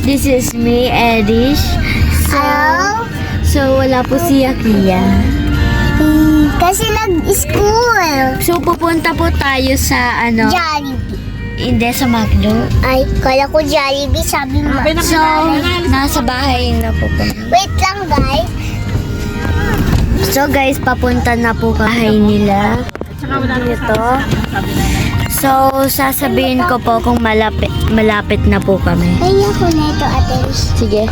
This is me, Edish. So wala po si Yakia. Kasi nag-school. So pupunta po tayo sa Jollibee. Hindi, sa McDo. Ay, kala ko Jollibee, sabi mo. So, nasa bahay na po po. Wait lang, guys. So guys, papunta na po bahay nila. Ito. So, sasabihin ko po kung malapit na po kami. Ay, ako na ito, ate. Sige.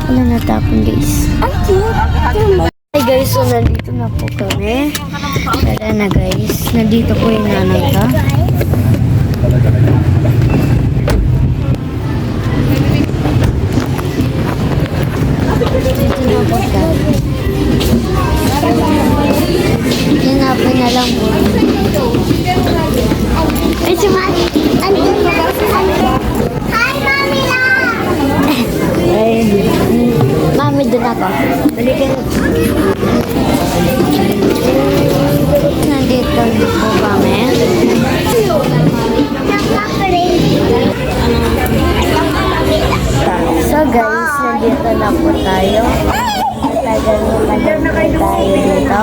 Wala natapon guys. Ang cute. Hi guys, so nandito na po kami. Tara na guys. Nandito po yung nanay ko. Dito na po kami. Hinapin na lang po. Ay, si Mami. Hi, Mami lang. Ay, mami, doon ako. Balikin. Nandito na po kami. So guys, nandito na po tayo. Tagal na tayo dito.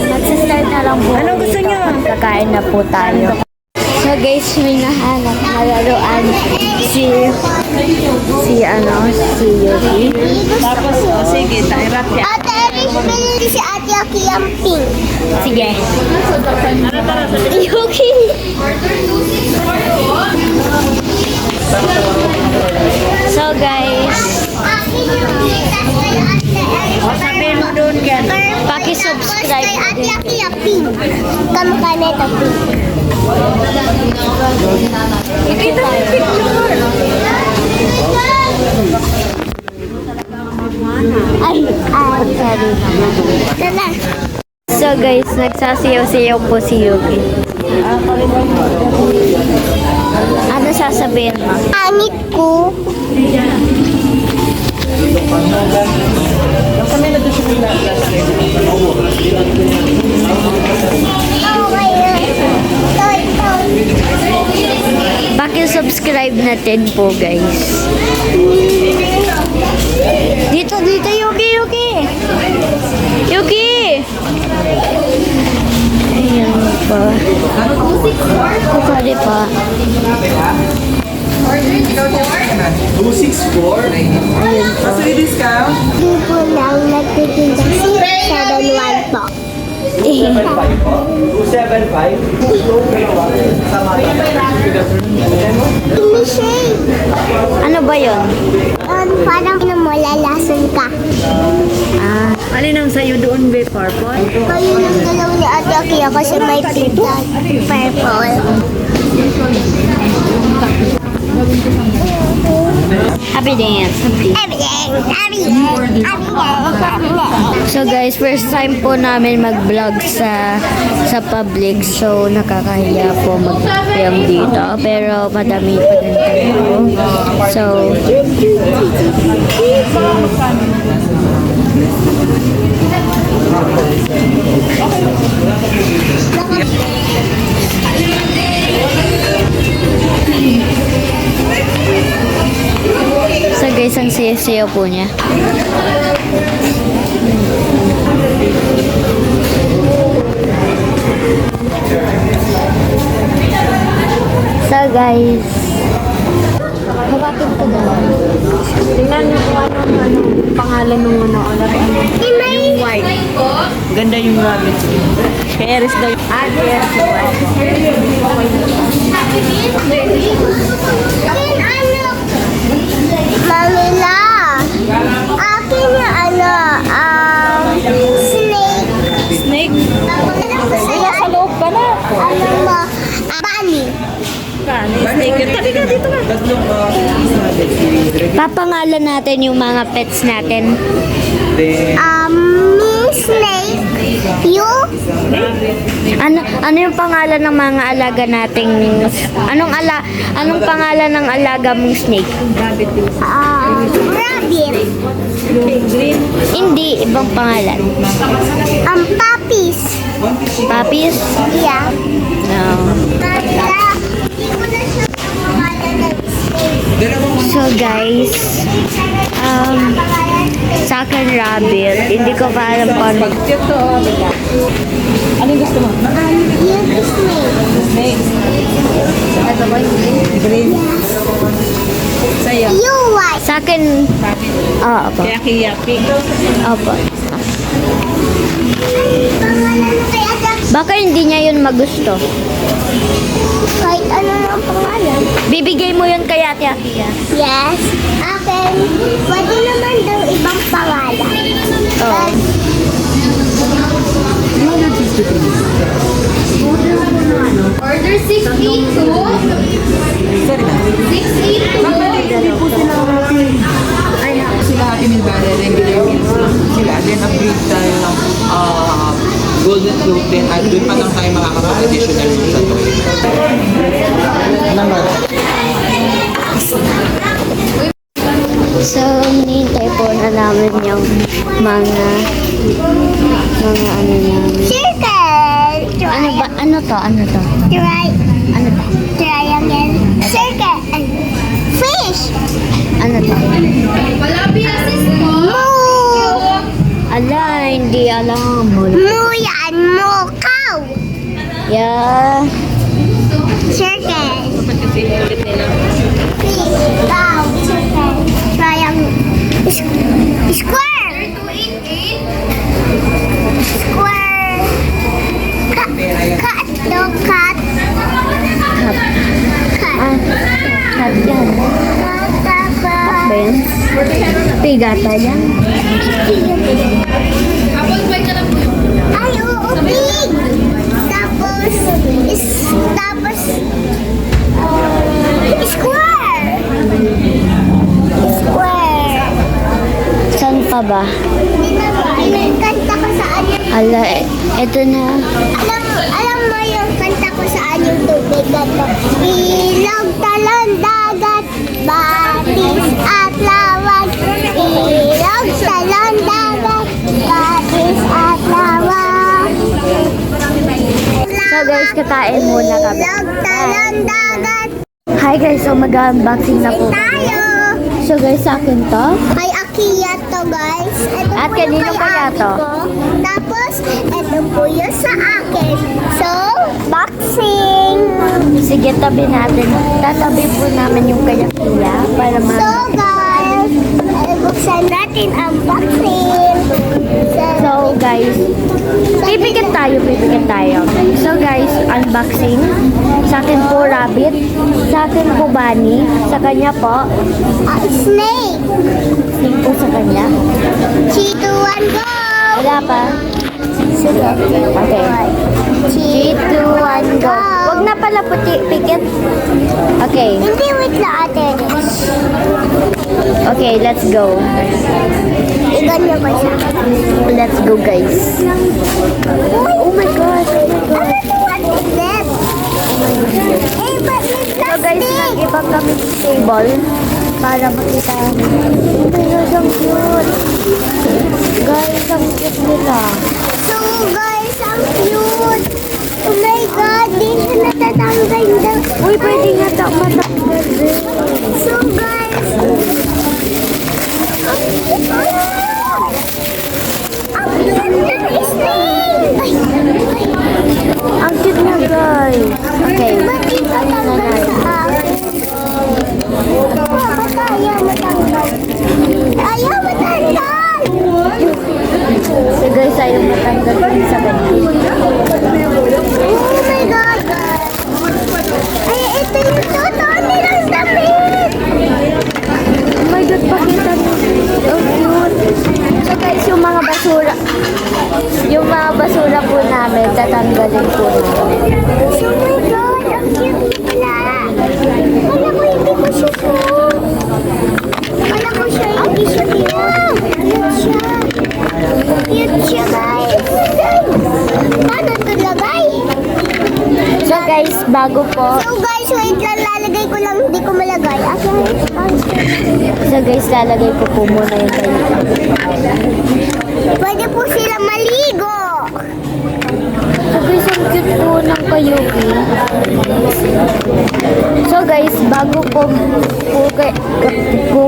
Magsistart na lang po. Anong gusto nyo? Kakain na po tayo. So guys, may nahanap na laruan si Yuki. Tapos, sige, tairap yan. Ate Erish, pinili si Ate Aki ang pink. Sige. Yuki. So guys, Akin yung pink, tapos kay Ate Erish. Sabihin mo doon yan. Paki-subscribe Kay Ate din. Aki ang pink. Kamukha na ito, pink. Ikita mo yung picture. Ay, sorry. Tala. So guys, nagsasayaw-sayaw po si Yuki. Ano sasabihin mo? Pangit ko. Okay na. Paki-subscribe natin po guys. Dito, Yuki! Yuki! Ayan pa. Kukari pa. 264? Kasi discount? Di po lang nagtitinda si 7-1 po. 275? Initiate. Ano ba yon? Parang malalason ka. Alin ang sa'yo doon, be purple? Kayo lang dalaw ni Ate Akia kasi may pintan. Purple. Happy dance. So guys, first time po namin mag-vlog sa public. So nakakahiya po mag-film dito. Pero madami pa din tayo. So So guys, ang sayo-sayo po niya. So guys, hawakin ko na. Tingnan nyo kung anong pangalan ng yung white. Ganda yung rabbit. Kay Eris daw yung Eris yung white. Mamila. Akin yung snake. Snake? Nasa loob ka na. Bunny. Snake yun. Tabi ka dito ka. Papangalan natin yung mga pets natin. Me snake. You? Ano yung pangalan ng mga alaga nating anong pangalan ng alaga mong snake? Rabbit. Hindi, ibang pangalan. Puppies. Puppies? Yeah. No. Hindi ko na siya pangalan ng snake. So guys, sa akin rabbit, hindi ko pa alam kung ano. Ito. Anong gusto mo? Snake. Ito ba yung green? Sa'yo. You white. Sa akin, opo. Kaya kaya pink. Opo. Pangalan mo kay Ate Aki. Baka hindi niya yun magusto. Kahit ano na ang pangalan. Bibigay mo yun kay Ate Akia. Yes. Akin, pwede naman daw ibang pangalan. Oo. Order 682. Sorry na. 682. Sila Ate Milbara rin, sila din upgrade tayo ng Golden Gluten at doon pa lang tayo makakapag-additional sa to. So, nihintay po na namin yung mga ano namin. Circle. Ano ba? Ano to? Ano to? Ano to? Triangle. Circle. Fish. Ano to? Palabia sis mo. Moo. Ala, hindi alam mo. Moo yan. Moo. Cow. Yeah. Circle. Kasi ulit nila. Fish. Cow. Circle. Triangle. Square. 288. Square. Cat. Cat. Dog. Cat. Cup. Cat. Cup yan. Ba yan? Pigata yan. Apple pie ka lang po yun. Ay, oo, big! Tapos, square! Square! Saan pa ba? Kanta ko saan yung... Ala, eto na. Alam mo yung kanta ko saan yung tubig gato? Ilog, talon, dagat, batis at lawag. Ilog, talon, dagat, batis at lawag. So guys, kakain muna kami. Ilog, talon, dagat, Hi guys, so mag-unboxing na po. tayo. So guys, sa akin to. Kay Akia to guys. Ito At po yung kanino kay kaya ate to? ko. Tapos, ito po yung sa akin. So, boxing. Sige, tabi natin. Tatabi po namin yung kaya para So guys, buksan natin ang boxing. So guys, pipikit tayo. So guys, unboxing. Sa akin po rabbit, sa akin po bunny, sa kanya po, Snake. snake po sa kanya. 3, 2, 1, go! Wala pa. Sige. Okay. 3, 2, 1, go. Huwag na pala puti, pikit. Okay. Hindi, wait lang ate. Okay, let's go. Iganyo ko siya. Let's go guys. Oh my God. What is that? Eh, but may So guys, plastic. nag-ibang kami sa table para makita. Pero ang cute. Guys, ang cute nila. So guys, ang cute. Oh my God, di siya natatanggal daw. Uy, pwede nga matanggal din. So guys, ang cute ng snake. Ay, Ang cute na guys. Okay. ba't di matanggal sa akin? Ba't ayaw matanggal? Ayaw matanggal! So guys, ayaw matanggal din sa kanya. Oh my God, guys. Ay, ito yung totoo nilang damit. Oh my God, pakita niyo. Oh, cute. So guys, yung mga basura po namin, tatanggalin po namin. Oh my God, ang cute nila. Kala ko hindi ko siya cute. Kala ko siya hindi siya cute. Cute siya. Cute siya, guys. Paano ito lagay? So guys, bago po. So guys, wait lang, lalagay ko lang, hindi ko malagay. So guys, lalagay ko po muna yung kayo. Pwede po sila maligo. So guys, ang cute po ng kayuki. So guys, bago po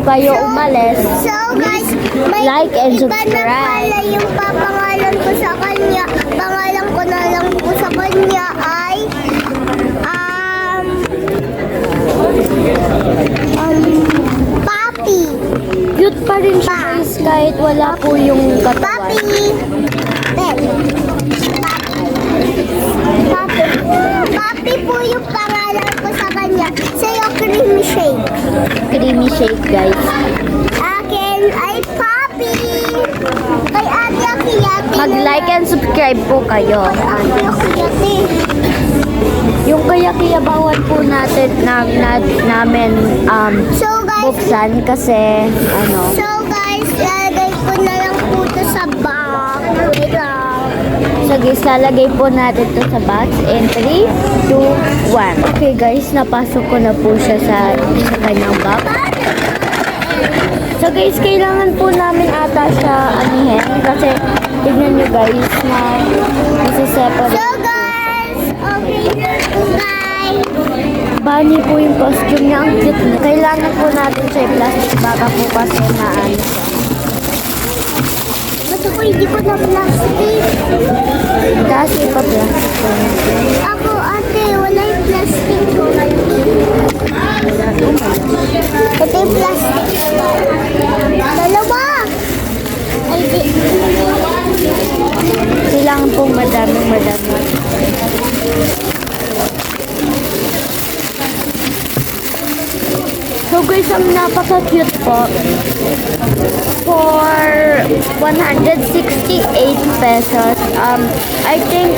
kayo umalis, So guys, may Like and iba na subscribe. pala yung papangalan ko sa kanya. Pangalan ko na lang po sa kanya ay Papi. cute pa rin siya guys kahit wala po yung katawan. Papi. Ben. Papi. Papi po yung pangalan ko sa kanya. Sa'yo, creamy shake. Creamy shake guys. Akin ay Papi. Kay Ate Akiyati. Mag-like and subscribe po kayo. Ate Akiyati. Yung kaya bawal po namin So guys, buksan kasi So guys, lalagay ko na lang po ito sa box. Wait lang. So guys, lalagay po natin to sa box in 3, 2, 1. Okay guys, napasok ko na po siya sa kanyang box. So guys, kailangan po namin ata siya anihin kasi tignan nyo guys na nasa-separate. So guys, okay na po guys. Bunny po yung costume niya, ang cute niya. Kailangan po natin siya i-plastic baka po kasi maano. Ba't ako hindi ko na plastic? Kasi pa-plastic po natin. Ako ate, wala yung plastic ko. Ito yung plastic. Dalawa! Ay, di. Kailangan pong madami. So guys, ang napaka-cute po. For 168 pesos, I think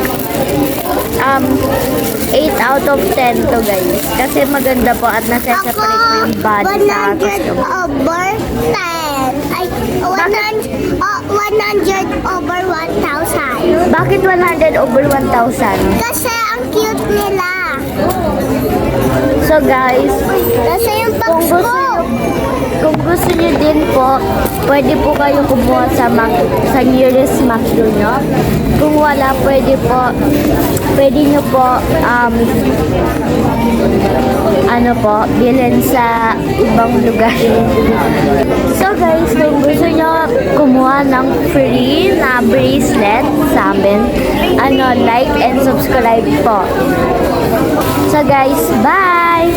8 out of 10 to guys. Kasi maganda po at nasa-separate po yung body sa 100 costume. over 10. Ay, 100 over 1,000. Bakit 100 over 1,000? Kasi ang cute nila. So guys, Kasi yung box ko. kung gusto niyo din po, pwede po kayo kumuha sa nearest McDo nyo. Kung wala, pwede nyo po, bilhin sa ibang lugar. So guys, kung gusto nyo kumuha ng free na bracelet sa amin, like and subscribe po. So guys, bye!